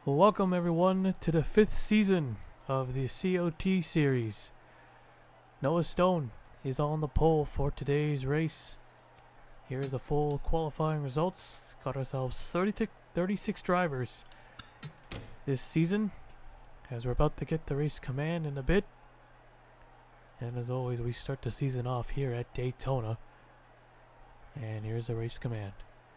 Well, welcome everyone to the 5th season of the COT series. Noah Stone is on the pole for today's race. Here's the full qualifying results. Got ourselves 36 drivers this season, as we're about to get the race command in a bit. And as always, we start the season off here at Daytona. And here's the race command.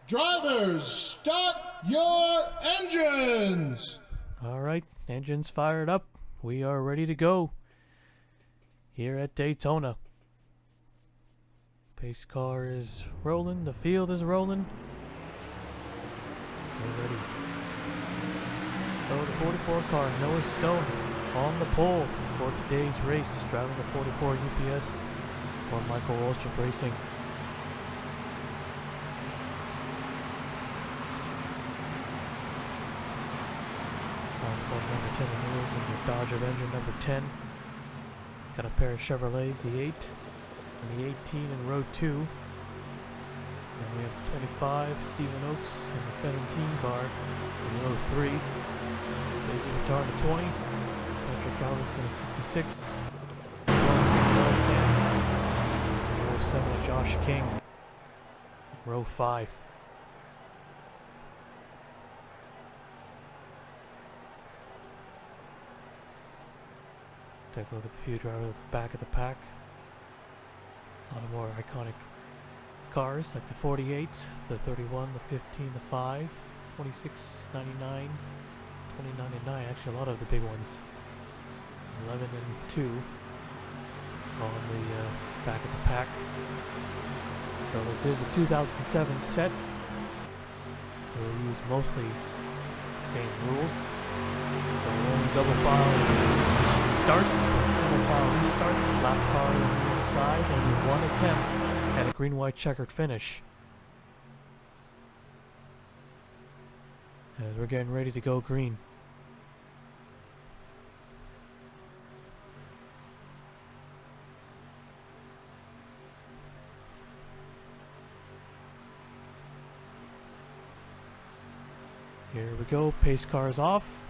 Drivers, start your engines! Alright, engines fired up. We are ready to go here at Daytona. Pace car is rolling, the field is rolling. We're ready. So the 44 car, Noah Stone, on the pole for today's race, driving the 44 UPS for Michael Waltrip Racing. Alongside number 10 in Mills and the Dodge Avenger number 10. Got a pair of Chevrolets, the 8 and the 18 in row 2. And we have the 25, Stephen Oakes, and the 17 car in row 3. Daisy Vittar, the 20. Patrick Alvis in the 66. 12 St. Paul's Cam. And row 7 of Josh King. In row 5. Take a look at the few drivers at the back of the pack. A lot of more iconic cars like the 48, the 31, the 15, the 5, 26, 99, 29 and 9. Actually, a lot of the big ones. 11 and 2 on the back of the pack. So this is the 2007 set. We'll use mostly the same rules. So only double file starts, but single file restarts. Lap car on the inside. Only one attempt at a green-white checkered finish. As we're getting ready to go green. Here we go. Pace car is off.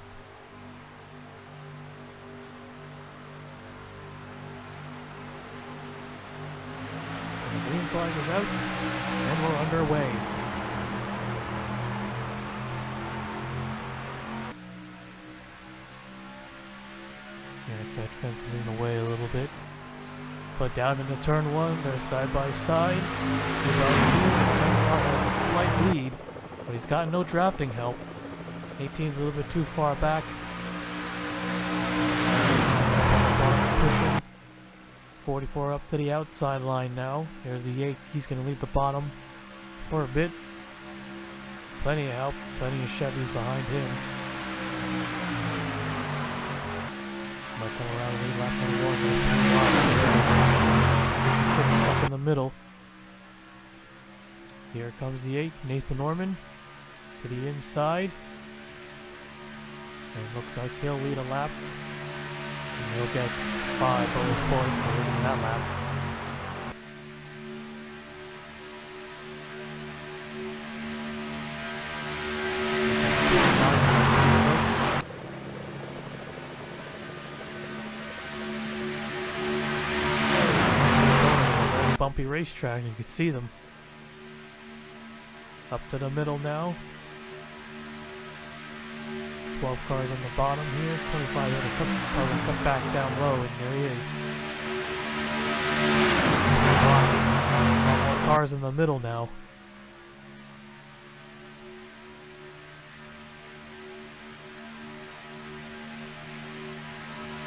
Green flag is out, and we're underway. Yeah, that fence is in the way a little bit. But down into turn 1, they're side by side. 2 by 2, the 10 car has a slight lead, but he's got no drafting help. 18's a little bit too far back. Pushing. 44 up to the outside line now. Here's the 8. He's going to lead the bottom for a bit. Plenty of help. Plenty of Chevys behind him. Might come around and lead lap number 1. 66 stuck in the middle. Here comes the 8. Nathan Norman to the inside. And looks like he'll lead a lap. And he'll get 5 bonus points for leading that lap. Daytona, a very bumpy racetrack, you can see them. Up to the middle now. 12 cars on the bottom here, 25 here to cut back down low, and there he is. A lot more cars in the middle now.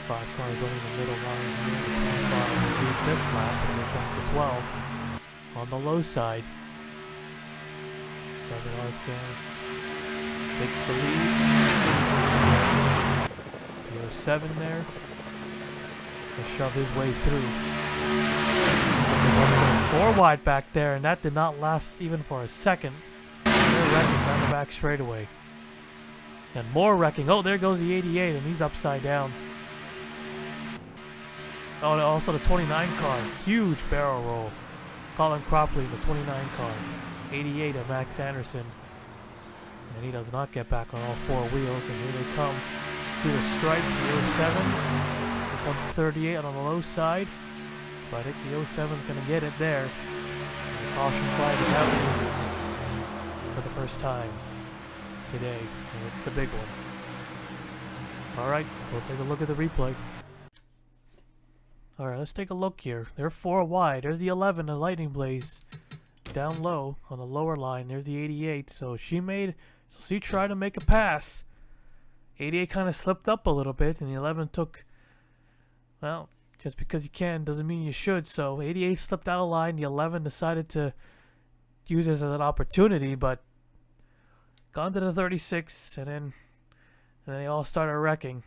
Five cars running the middle line here, the 25 will lead this lap, and they're coming to 12 on the low side. 7 takes the lead. 07 there. He'll shove his way through. Looks like they want to go 4 wide back there, and that did not last even for a second. They're wrecking down the back straightaway. And more wrecking. Oh, there goes the 88, and he's upside down. Oh, and also the 29 car. Huge barrel roll. Colin Cropley, the 29 car. 88 of Max Anderson. And he does not get back on all four wheels. And here they come to the stripe, the 07. Here comes the 38 on the low side. But I think the 07 is going to get it there. And the caution flag is out for the first time today. And it's the big one. Alright, we'll take a look at the replay. Alright, let's take a look here. They're 4 wide. There's the 11, the Lightning Blaze. Down low on the lower line. There's the 88. So she tried to make a pass. 88 kind of slipped up a little bit, and the 11 took, well, just because you can doesn't mean you should. So 88 slipped out of line. The 11 decided to use this as an opportunity, but gone to the 36, and then they all started wrecking.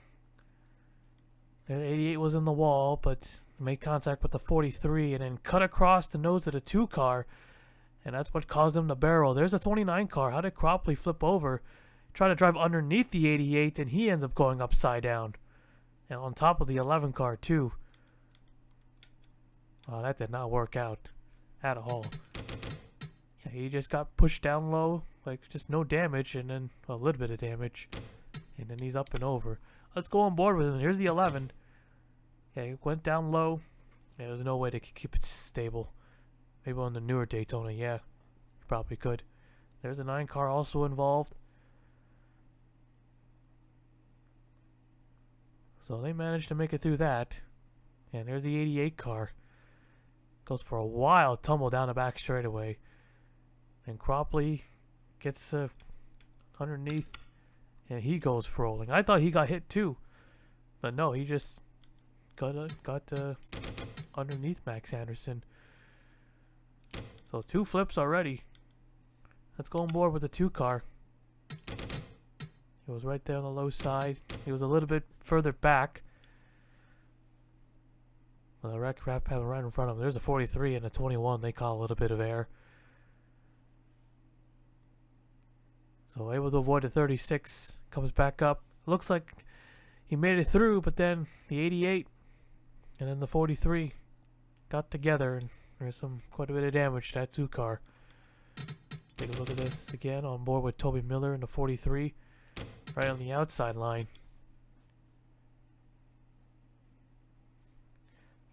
The 88 was in the wall, but made contact with the 43, and then cut across the nose of the 2 car. And that's what caused him to barrel. There's a 29 car. How did Cropley flip over? Try to drive underneath the 88, and he ends up going upside down. And on top of the 11 car, too. Oh, that did not work out at all. Yeah, he just got pushed down low, like just no damage, and then a little bit of damage. And then he's up and over. Let's go on board with him. Here's the 11. Yeah, he went down low. Yeah, there's no way to keep it stable. Maybe on the newer Daytona, yeah. Probably could. There's a 9 car also involved. So they managed to make it through that. And there's the 88 car. Goes for a wild tumble down the back straightaway. And Cropley gets underneath. And he goes for rolling. I thought he got hit too. But no, he just got underneath Max Anderson. So 2 flips already. Let's go on board with the 2 car. He was right there on the low side. He was a little bit further back. Well, the wreck wrap happened right in front of him. There's a 43 and a 21. They caught a little bit of air. So able to avoid the 36. Comes back up. Looks like he made it through, but then the 88 and then the 43 got together, and there's quite a bit of damage to that 2 car. Take a look at this again. On board with Toby Miller in the 43. Right on the outside line.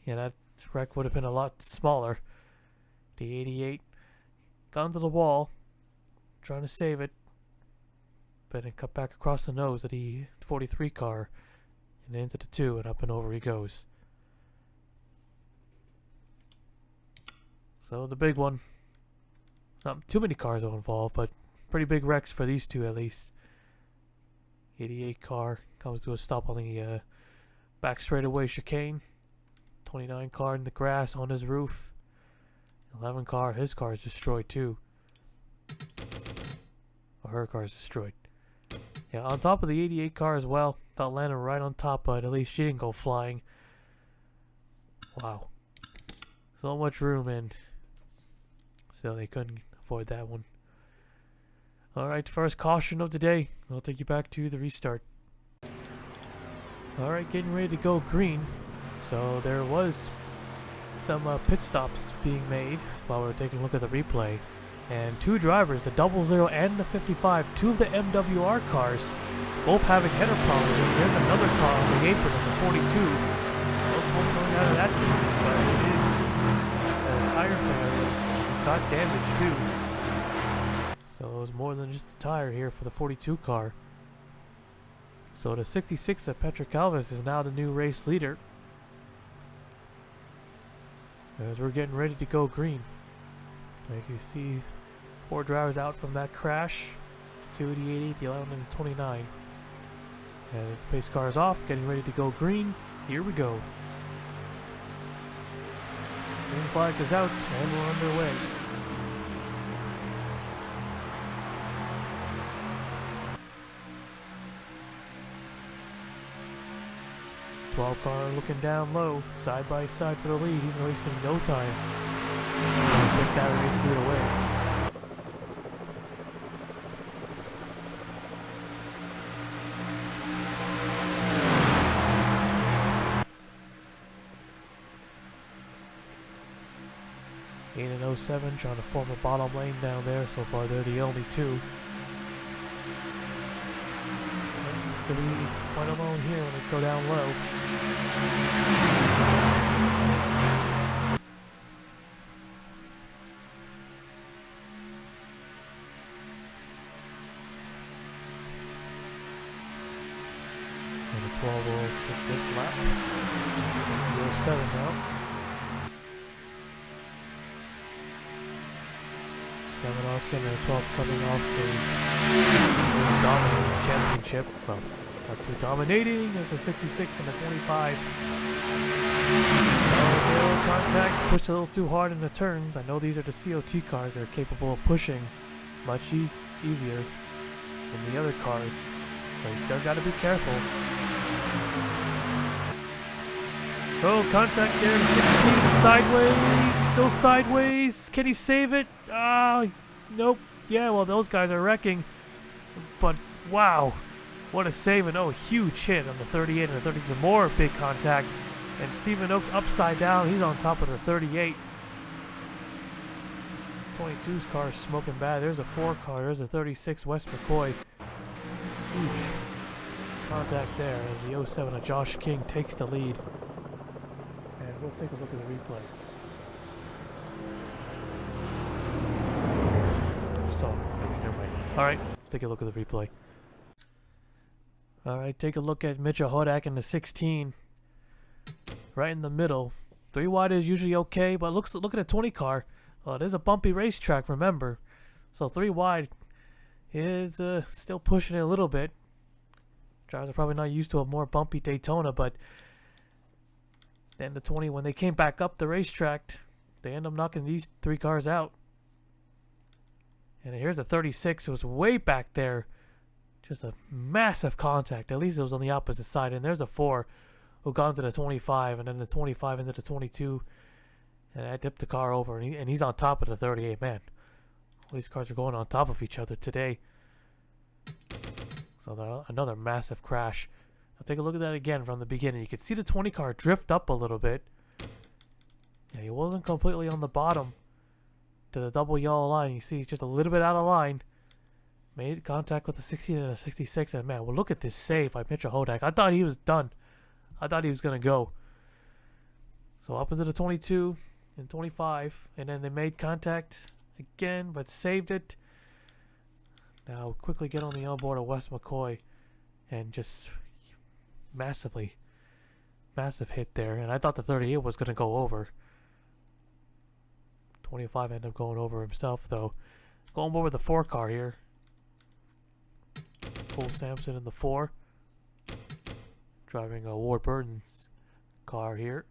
Yeah, that wreck would have been a lot smaller. The 88 got into the wall, trying to save it, but it cut back across the nose of the 43 car and into the 2, and up and over he goes. So the big one. Not too many cars are involved, but pretty big wrecks for these 2 at least. 88 car comes to a stop on the back straightaway chicane. 29 car in the grass on his roof. 11 car, his car is destroyed too. Or her car is destroyed. Yeah, on top of the 88 car as well. Got landed right on top, but at least she didn't go flying. Wow. So much room, and still they couldn't avoid that one. Alright, first caution of the day. I'll take you back to the restart. Alright, getting ready to go green. So there was some pit stops being made while we were taking a look at the replay. And 2 drivers, the 00 and the 55, 2 of the MWR cars, both having header problems. And there's another car on the apron, it's the 42. No smoke coming out of that thing, but it is a tire failure. It's got damage too. So it was more than just a tire here for the 42 car. So the 66 of Patrick Alves is now the new race leader. As we're getting ready to go green. Like you see, 4 drivers out from that crash. 2, the 80, the 11, and the 29. As the pace car is off, getting ready to go green. Here we go. Green flag is out, and we're underway. Car looking down low, side by side for the lead. He's wasting no time. Gonna take that race lead away. And 07 trying to form a bottom lane down there. So far they're the only 2. could be quite alone here when they go down low. And the 12 will take this lap. Into the 07 now. 7 Oscar and the 12 coming off a dominating championship. Well, part 2 dominating as a 66 and a 25. Oh, contact pushed a little too hard in the turns. I know these are the COT cars that are capable of pushing much easier than the other cars, but you still got to be careful. Oh, contact there, 16, sideways, still sideways. Can he save it? Nope. Yeah, well, those guys are wrecking. But, wow, what a save. And, oh, huge hit on the 38 and the 30. Some more big contact. And Stephen Oakes upside down. He's on top of the 38. 22's car is smoking bad. There's a 4 car. There's a 36 Wes McCoy. Huge contact there as the 07 of Josh King takes the lead. And we'll take a look at the replay. Okay, never mind. Alright, let's take a look at the replay. Alright, take a look at Mitchell Hodak in the 16. Right in the middle. 3 wide is usually okay, but look at the 20 car. There's a bumpy racetrack, remember. So 3 wide is still pushing it a little bit. Drivers are probably not used to a more bumpy Daytona, but then the 20, when they came back up the racetrack, they end up knocking these 3 cars out. And here's the 36. It was way back there. Just a massive contact. At least it was on the opposite side. And there's a 4 who got into the 25. And then the 25 into the 22. And I dipped the car over. And he's on top of the 38. Man, all these cars are going on top of each other today. So another massive crash. I'll take a look at that again from the beginning. You can see the 20 car drift up a little bit. Yeah, he wasn't completely on the bottom to the double yellow line. You see he's just a little bit out of line. Made contact with a 16 and a 66. And man, well, look at this save by Mitchell Hodak. I thought he was done. I thought he was going to go. So up into the 22 and 25. And then they made contact again, but saved it. Now quickly get on the onboard of Wes McCoy. And just massive hit there. And I thought the 38 was going to go over. 25 ended up going over himself, though. Going over with the 4 car here. Cole Sampson in the 4. Driving Ward Burton's car here.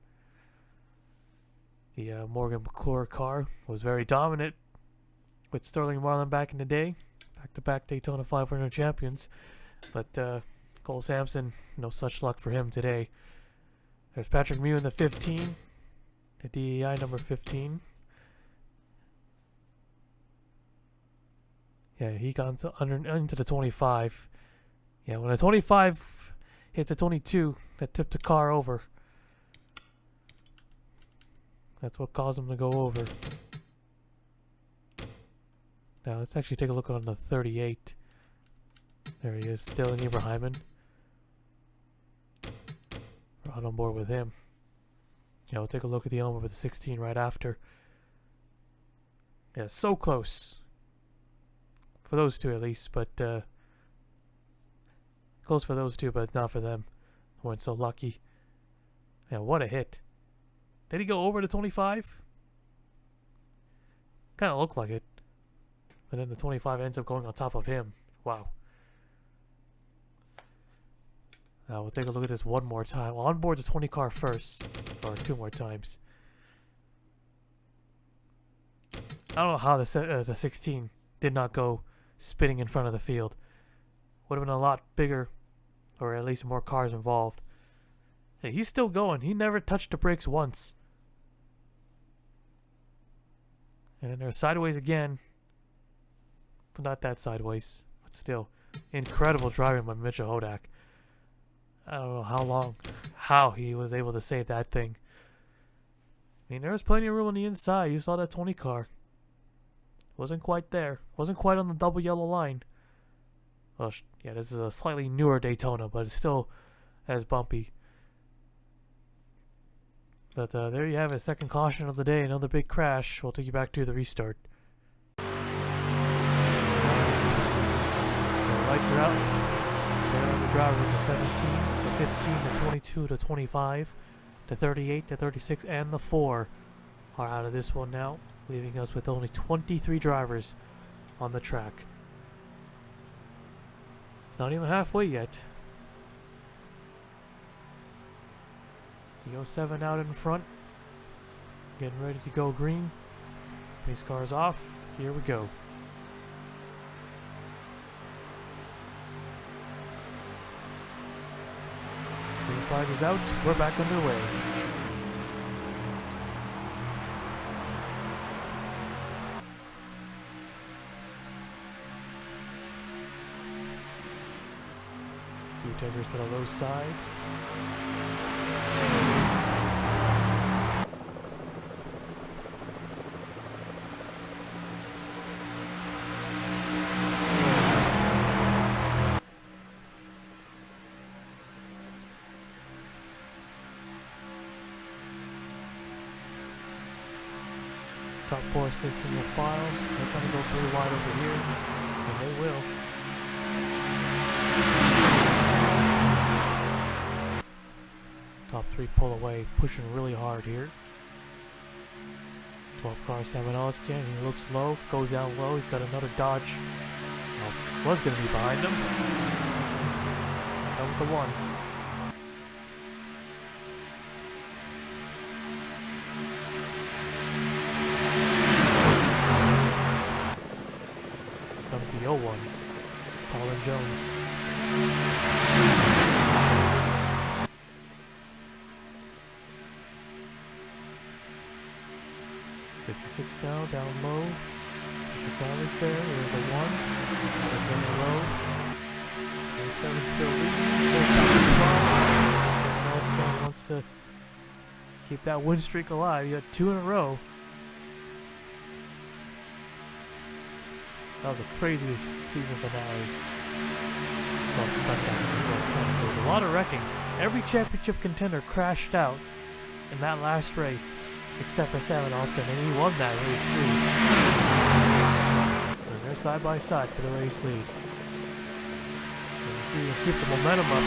The Morgan McClure car was very dominant with Sterling Marlin back in the day. Back-to-back Daytona 500 champions. But Cole Sampson, no such luck for him today. There's Patrick Mew in the 15. The DEI number 15. Yeah, he got into the 25. Yeah, when the 25 hit the 22, that tipped the car over. That's what caused him to go over. Now, let's actually take a look on the 38. There he is, still in Ibrahimon. Right on board with him. Yeah, we'll take a look at the onboard with the 16 right after. Yeah, so close. For those two at least, but close for those two, but not for them. I weren't so lucky. Yeah, what a hit. Did he go over the 25? Kind of looked like it. But then the 25 ends up going on top of him. Wow. Now we'll take a look at this one more time. We'll onboard the 20 car first. Or 2 more times. I don't know how the 16 did not go spinning in front of the field. Would have been a lot bigger, or at least more cars involved. Hey, he's still going. He never touched the brakes once. And then there's sideways again. But not that sideways. But still, incredible driving by Mitchell Hodak. I don't know how he was able to save that thing. I mean, there was plenty of room on the inside. You saw that 20 car. Wasn't quite there. Wasn't quite on the double yellow line. Well, Yeah, this is a slightly newer Daytona, but it's still as bumpy. But there you have it, second caution of the day, another big crash. We'll take you back to the restart. So lights are out. There are the drivers, the 17, the 15, the 22, the 25, the 38, the 36, and the 4 are out of this one now, leaving us with only 23 drivers on the track. Not even halfway yet. The 07 out in front, getting ready to go green. Pace car's off. Here we go. Green flag is out. We're back underway. Few takers to the low side. Top 4 stay single file. They're trying to go 3 wide over here, and they will. Top 3 pull away, pushing really hard here. 12 car Samanowski, he looks low, goes down low. He's got another Dodge. Well, was going to be behind him. That was the one. Comes the 01, Colin Jones. '66 now, down low. The car is there. There's the 1. It's in the row. 07 still leading. Goes down to 12. Someone else wants to keep that win streak alive. You got 2 in a row. That was a crazy season finale. Well, there was a lot of wrecking. Every championship contender crashed out in that last race, except for Samanowski, and he won that race too. And they're side by side for the race lead. And you see, you keep the momentum up.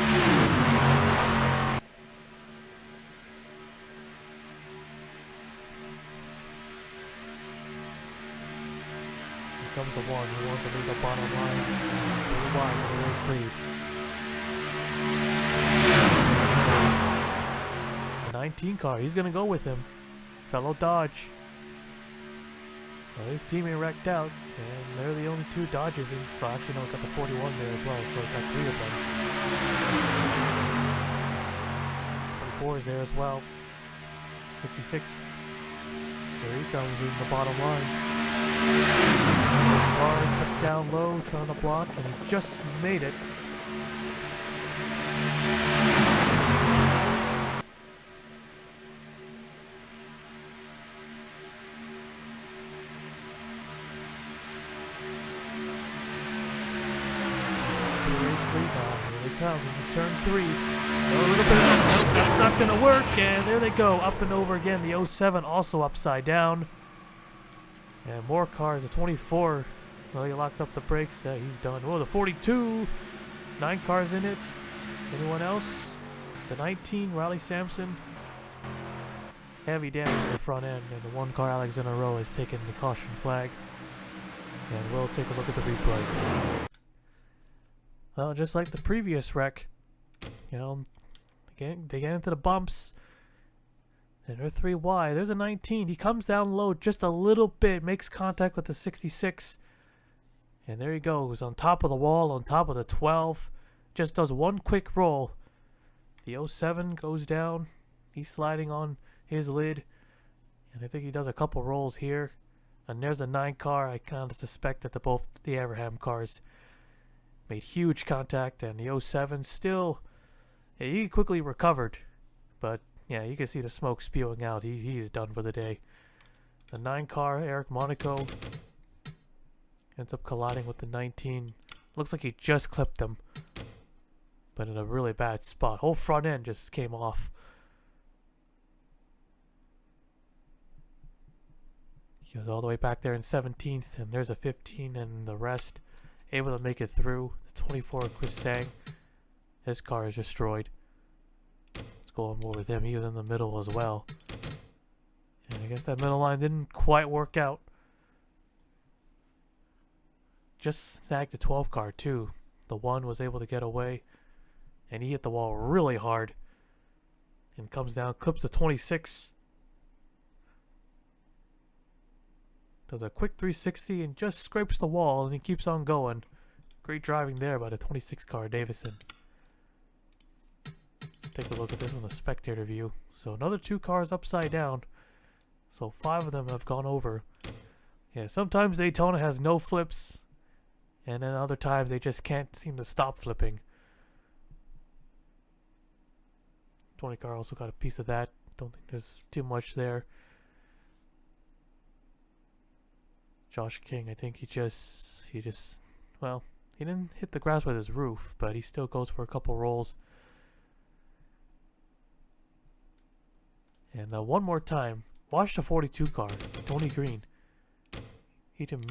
Comes the 1 who wants to lead the bottom line. 3 wide for the race lead. The 19 car, he's going to go with him. Fellow Dodge. Well, his teammate wrecked out, and they're the only 2 Dodges. Well, actually, no, got the 41 there as well, so it got 3 of them. 24 is there as well. 66. There he comes, leading the bottom line. Car cuts down low, trying to block, and he just made it. For the race lead now, here they come, into turn 3. A little bit of, nope, that's not going to work, and there they go, up and over again. The 07 also upside down. And more cars, the 24, well, he locked up the brakes, he's done. Oh, the 42, 9 cars in it. Anyone else? The 19, Riley Sampson. Heavy damage in the front end, and the 1 car, Alexander Rowe, has taken the caution flag. And we'll take a look at the replay. Well, just like the previous wreck, you know, they get into the bumps. And they're 3 wide. There's a 19. He comes down low just a little bit, makes contact with the 66. And there he goes, on top of the wall, on top of the 12. Just does 1 quick roll. The 07 goes down. He's sliding on his lid. And I think he does a couple rolls here. And there's a 9 car. I kind of suspect that both the Abraham cars made huge contact. And the 07 still, yeah, he quickly recovered. But yeah, you can see the smoke spewing out. He's done for the day. The 9 car, Eric Monaco, ends up colliding with the 19 Looks like he just clipped him. But in a really bad spot. Whole front end just came off. He was all the way back there in 17th, and there's a 15, and the rest able to make it through. The 24, Chris Sang. His car is destroyed. Let's go on more with him. He was in the middle as well. And I guess that middle line didn't quite work out. Just snagged the 12 car too. The 1 was able to get away. And he hit the wall really hard. And comes down, clips the 26. Does a quick 360 and just scrapes the wall, and he keeps on going. Great driving there by the 26 car, Davison. Let's take a look at this on the spectator view. So another 2 cars upside down. So 5 of them have gone over. Yeah, sometimes Daytona has no flips. And then other times they just can't seem to stop flipping. 20 car also got a piece of that. Don't think there's too much there. Josh King, I think he just, well, he didn't hit the grass with his roof, but he still goes for a couple rolls. And one more time, watch the 42 car, Tony Green. He just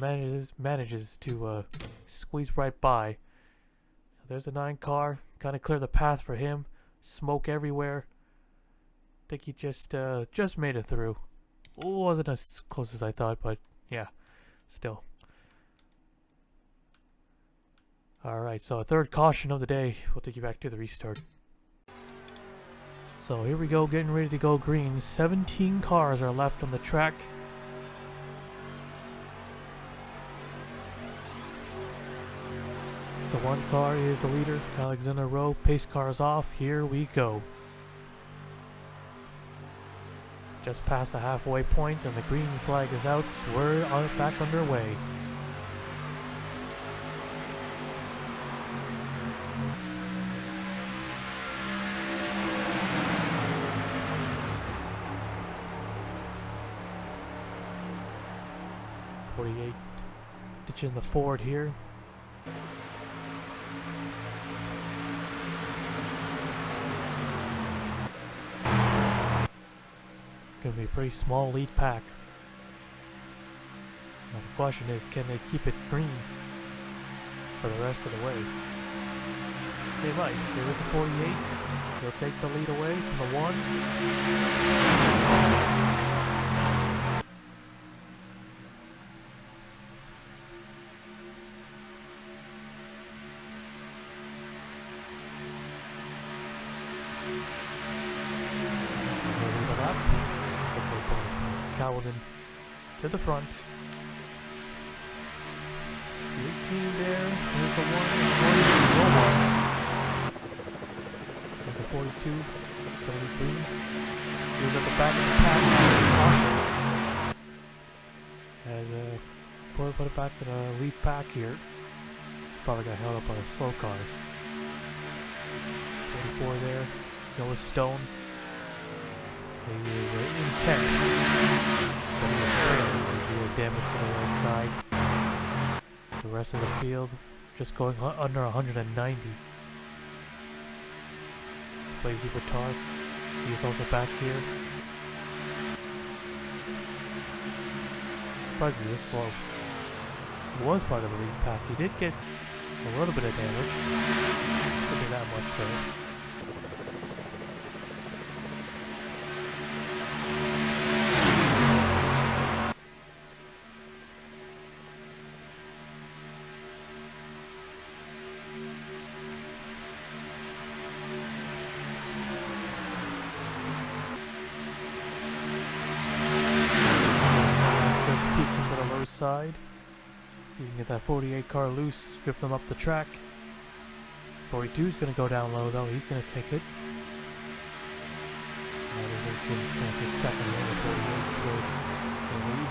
manages to squeeze right by. So there's a 9 car, kind of clear the path for him. Smoke everywhere. I think he just made it through. Wasn't as close as I thought, but yeah. Still. Alright, so a third caution of the day. We'll take you back to the restart. So here we go, getting ready to go green. 17 cars are left on the track. The 1 car is the leader, Alexander Rowe. Pace cars off. Here we go. Just past the halfway point, and the green flag is out. We're back underway. .48, ditching the Ford here. Gonna be a pretty small lead pack. Now the question is, can they keep it green for the rest of the way? They might. There is a 48. They'll take the lead away from the 1. Cowden to the front. The 18 there. Here's the 1. There's the 42. 33. Here's at the back of the pack. As put it back to the lead pack here. Probably got held up by the slow cars. 44 there. Noah Stone. He is intent, but he is trailing as he has damage to the right side. The rest of the field just going under 190. Blazy Guitar, he is also back here. Surprisingly this slow. He was part of the lead pack. He did get a little bit of damage. Shouldn't be that much though. Peeking to the low side. See if you can get that 48 car loose, drift them up the track. 42 is going to go down low though, he's going to take it. There's going to take second here with 48, so they lead.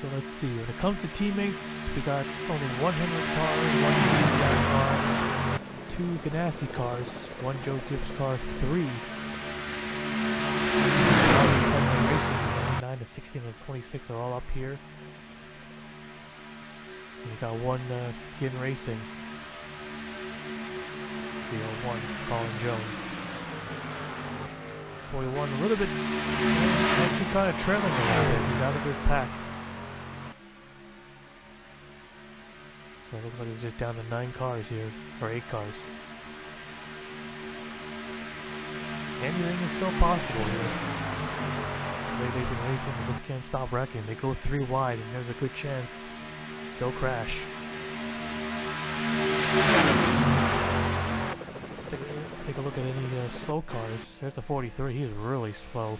So let's see, when it comes to teammates, we got only 1 Henry car, 1 Henry car, 2 Ganassi cars, 1 Joe Gibbs car, 3 Racing, 9 to 16 and 26 are all up here. You got one Gin Racing. CO1, Colin Jones. 41, a little bit, actually kind of trailing a little bit. He's out of his pack. So it looks like he's just down to 9 cars here, or 8 cars. Anything is still possible here. The way they've been racing, they just can't stop wrecking. They go 3 wide, and there's a good chance they'll crash. Take a look at any slow cars. There's the 43. He's really slow.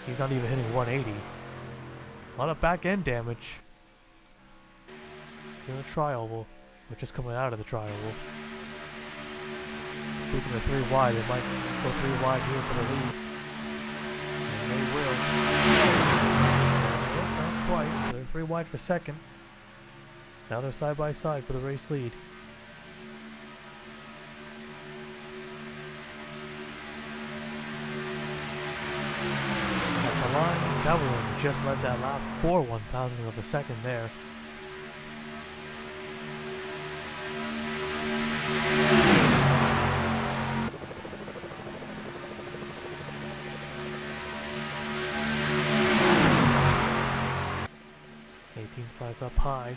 He's not even hitting 180. A lot of back end damage. In the tri-oval. We're just coming out of the tri-oval. Speaking of 3 wide, they might go 3 wide here for the lead. And they will. Well, not quite. They're 3 wide for second. Now they're side by side for the race lead. At the line, Calvin just led that lap for 1,000th of a second there. Slides up high.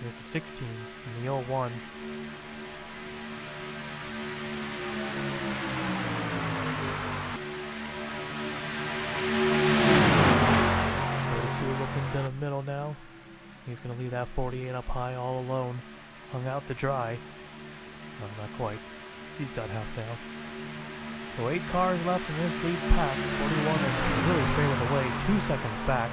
There's a 16 in the 01. 42 looking to the middle now. He's going to leave that 48 up high all alone. Hung out to dry. No, not quite. He's got help now. So 8 cars left in this lead pack. 41 is really faded away. 2 seconds back.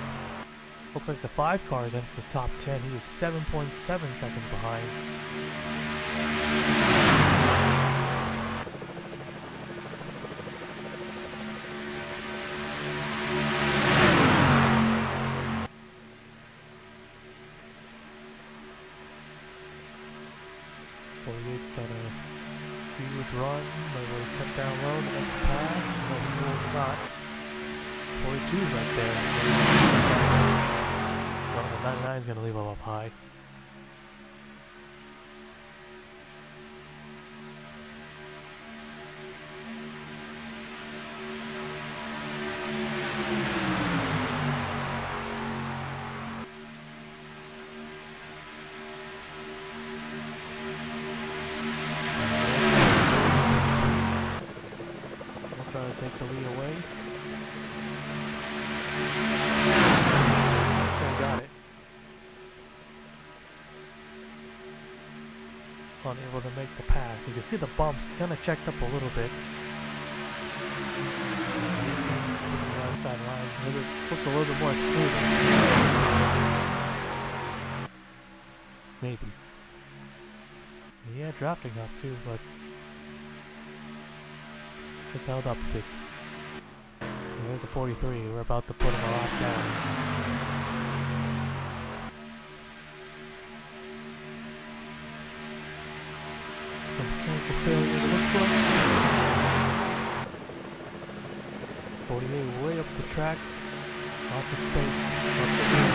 Looks like the 5 cars enter the top 10. He is 7.7 seconds behind. Got a huge run. They will cut down low to make the pass. No, he will not. 42 right there. Well, the 99 is going to leave him up high. We'll try to take the lead away. Still got it. Unable to make the pass. You can see the bumps kind of checked up a little bit. 18 putting the outside line. Looks a little bit more smooth. Maybe. Yeah, drafting up too, but just held up a bit. There's a 43. We're about to put him a lot down. Mechanical failure, it looks like. 48 way up the track. Lots of space. Lots of room.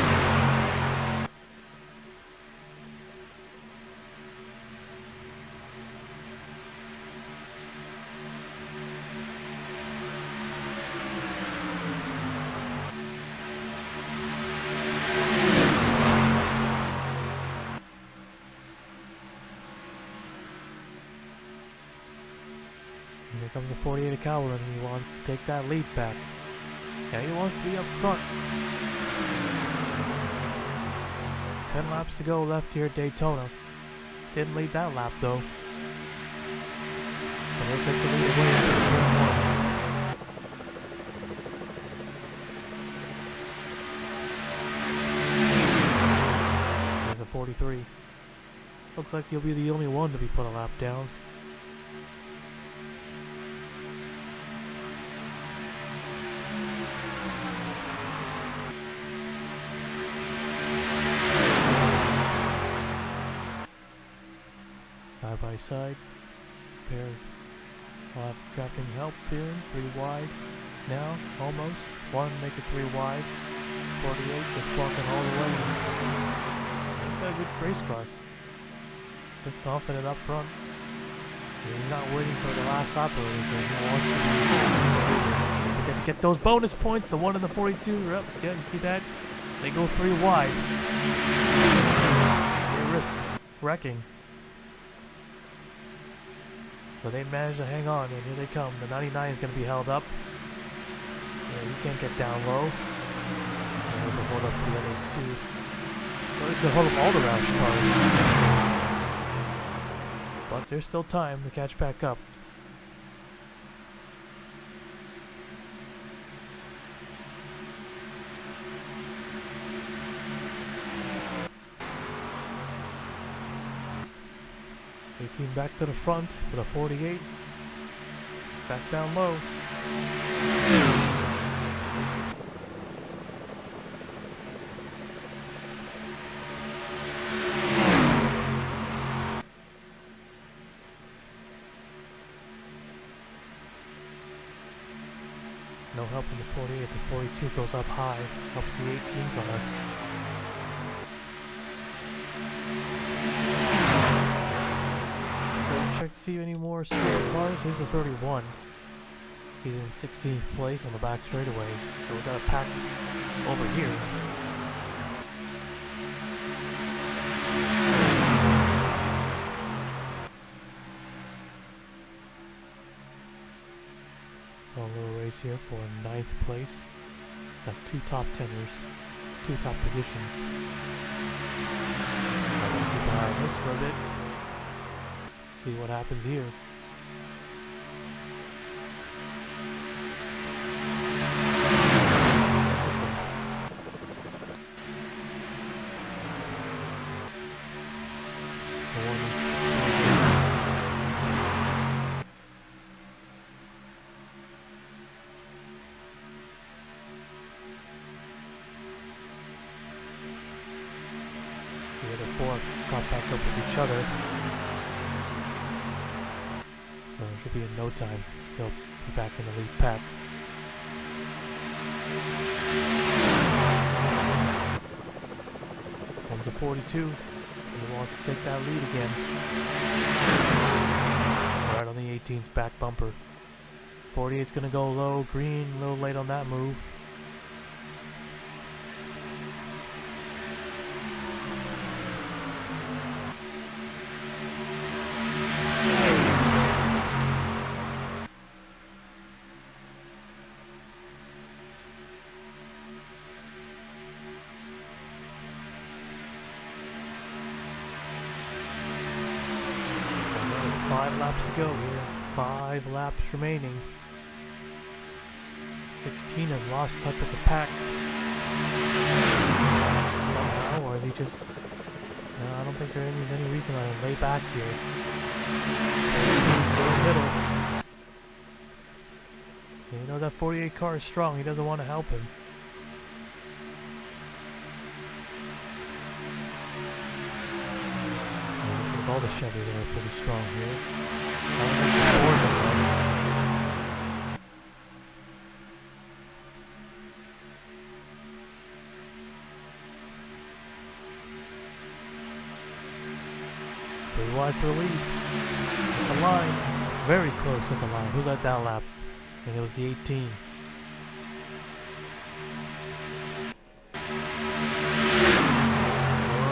Here comes the 48 of Cowell, and he wants to take that lead back. Yeah, he wants to be up front. 10 laps to go left here at Daytona. Didn't lead that lap though. So he'll take the lead away into the turn 1. There's a 43. Looks like he'll be the only one to be put a lap down. Side by side, pair of drafting help here, 3 wide now, almost, 1 make it 3 wide, 48 just blocking all the lanes. He's got a good race car. Just confident up front. He's not waiting for the last lap or anything. He wants to be don't forget to get those bonus points. The 1 and the 42. Yep, yeah, you see that? They go 3 wide. They risk wrecking. But they manage to hang on, and here they come. The 99 is going to be held up. Yeah, you can't get down low. And those will hold up the others too. Well, it's going to hold up all the Roush cars. But there's still time to catch back up. Back to the front with a 48. Back down low. No help in the 48. The 42 goes up high. Helps the 18 car. Check to see any more slow cars. Here's the 31. He's in 16th place on the back straightaway. So we got a pack over here. So a little race here for 9th place. Got 2 top 10ers, 2 top positions. I'm gonna keep an eye on this for a bit. See what happens here. The other 4 got back up with each other. So it should be in no time. They'll be back in the lead pack. Comes a 42. He wants to take that lead again. Right on the 18's back bumper. 48's gonna go low, green, a little late on that move. Another 5 laps to go here. 5 laps remaining. 16 has lost touch with the pack. Somehow, or is he just... No, I don't think there's any reason to lay back here. Go in the middle. Okay, he knows that 48 car is strong. He doesn't want to help him. And this is all the Chevys that are pretty strong here. I don't think the Fords are ready. Pretty wide for the lead. At the line. Very close at the line. Who led that lap? And it was the 18. Oh,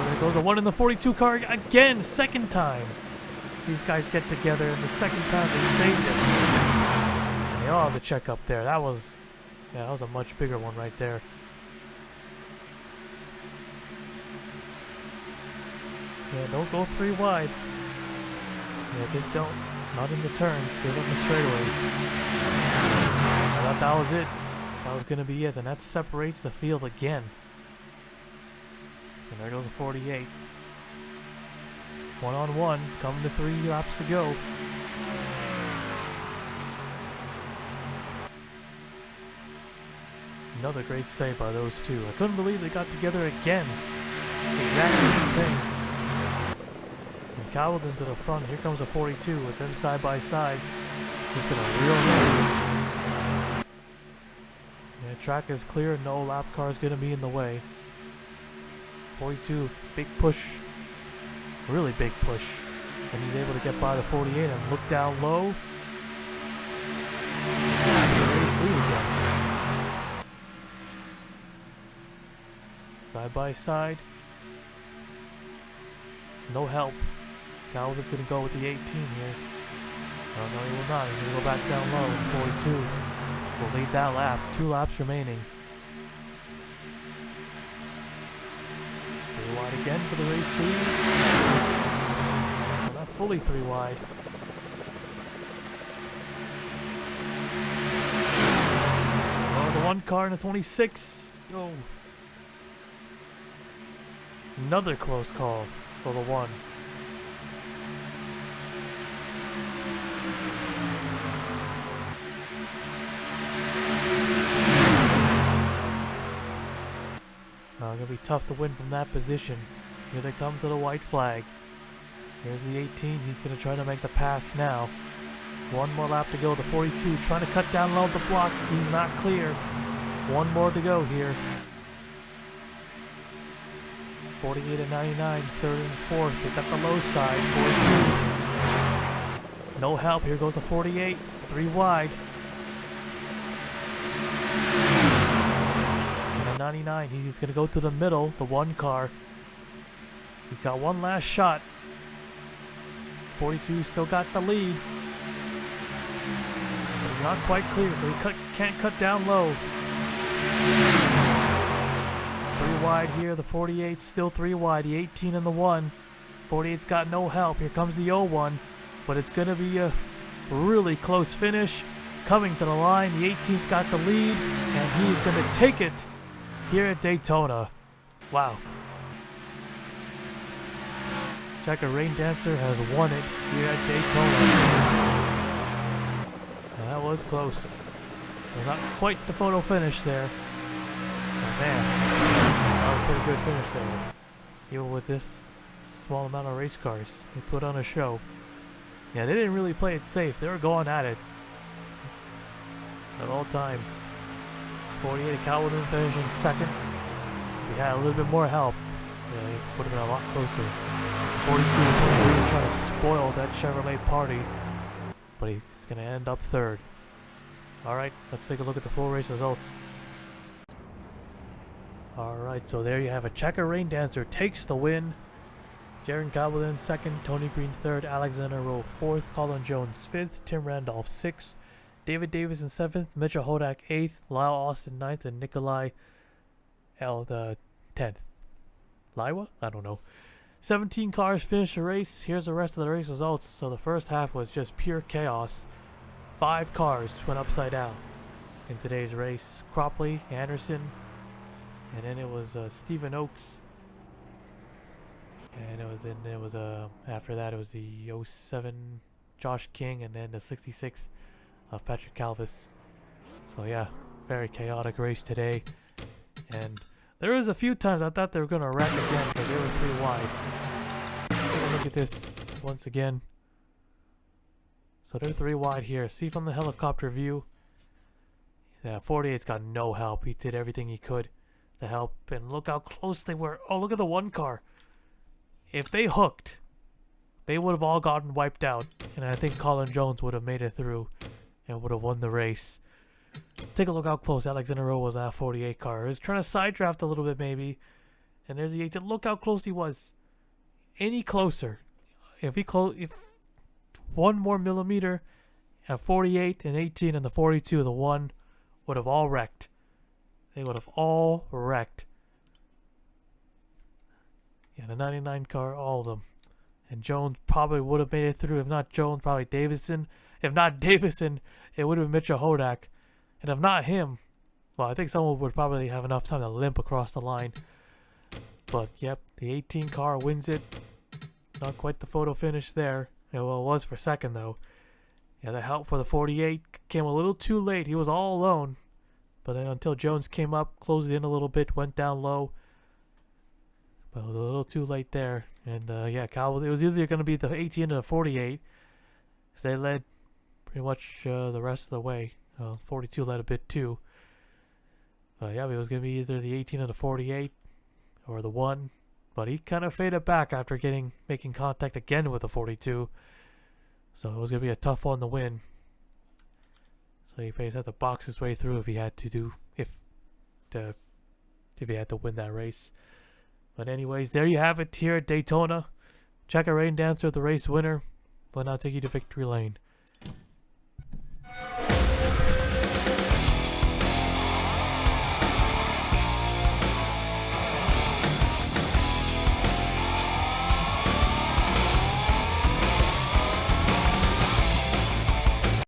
there goes a 1 in the 42 car again. Second time. These guys get together, and the second time they saved it. And they all have the check up there. That was a much bigger one right there. Yeah, don't go 3 wide. Yeah, just don't. Not in the turns. Get in the straightaways. I thought that was it. That was going to be it. And that separates the field again. And there goes a 48. 1-on-1. Coming to 3 laps to go. Another great save by those two. I couldn't believe they got together again. The exact same thing. And cowled into the front. Here comes a 42 with them side by side. Just gonna reel him. Yeah, track is clear. No lap car is going to be in the way. 42, big push. Really big push. And he's able to get by the 48 and look down low. Race lead again. Side by side. No help. Calvin's going to go with the 18 here. Oh, no, he will not. He's going to go back down low. 42 will lead that lap. 2 laps remaining. 3 wide again for the race lead. Well, not fully 3 wide. Oh, the 1 car in the 26. Oh. Another close call for the 1. Gonna be tough to win from that position. Here they come to the white flag. Here's the 18. He's gonna try to make the pass now. 1 more lap to go. The 42 trying to cut down low the block. He's not clear. 1 more to go here. 48 and 99, 3rd and 4th. They got the low side. 42. No help. Here goes the 48. 3 wide. 99, he's going to go to the middle, the 1 car. He's got 1 last shot. 42 still got the lead. But he's not quite clear, so he can't cut down low. 3 wide here, the 48 still 3 wide, the 18 and the 1. 48's got no help. Here comes the 01, but it's going to be a really close finish. Coming to the line, the 18's got the lead, and he's going to take it here at Daytona. Wow. Checker Rain Dancer has won it here at Daytona. And that was close. Well, not quite the photo finish there. But man, that was a pretty good finish there. Even with this small amount of race cars, they put on a show. Yeah, they didn't really play it safe. They were going at it at all times. 48 Calvin finishing 2nd. If he had a little bit more help, yeah, he would have been a lot closer. 42 to 23 trying to spoil that Chevrolet party, but he's going to end up 3rd. Alright, let's take a look at the full race results. Alright, so there you have it. Checker Rain Dancer takes the win. Jaron Calvin 2nd, Tony Green 3rd, Alexander Rowe 4th, Colin Jones 5th, Tim Randolph 6th, David Davis in 7th, Mitchell Hodak 8th, Lyle Austin 9th, and Nikolai L. the 10th. Liwa? I don't know. 17 cars finished the race. Here's the rest of the race results. So the first half was just pure chaos. 5 cars went upside down in today's race. Cropley, Anderson, and then it was Stephen Oakes. And after that it was the 07 Josh King, and then the 66 of Patrick Calvis. So yeah, very chaotic race today. And there was a few times I thought they were going to wreck again because they were 3 wide. Take a look at this once again. So they're 3 wide here. See from the helicopter view. Yeah, 48's got no help. He did everything he could to help. And look how close they were. Oh, look at the 1 car. If they hooked, they would have all gotten wiped out. And I think Colin Jones would have made it through and would have won the race. Take a look how close Alexander Rowe was on that 48 car. He was trying to side draft a little bit maybe. And there's the 18. Look how close he was. Any closer. If 1 more millimeter at 48 and 18 and the 42, the 1 would have all wrecked. They would have all wrecked. Yeah, the 99 car, all of them. And Jones probably would have made it through. If not Jones, probably Davison. If not Davison, it would have been Mitchell Hodak. And if not him, well, I think someone would probably have enough time to limp across the line. But, yep, the 18 car wins it. Not quite the photo finish there. Yeah, well, it was for 2nd, though. Yeah, the help for the 48 came a little too late. He was all alone. But then until Jones came up, closed in a little bit, went down low. But it was a little too late there. And, yeah, Cal, it was either going to be the 18 or the 48. They led pretty much the rest of the way. 42 led a bit too. Yeah, it was going to be either the 18 or the 48 or the 1. But he kind of faded back after making contact again with the 42. So it was going to be a tough one to win. So he basically had to box his way through if he had to if he had to win that race. But anyways, there you have it here at Daytona. Check our rain dancer, the race winner. Will now take you to victory lane.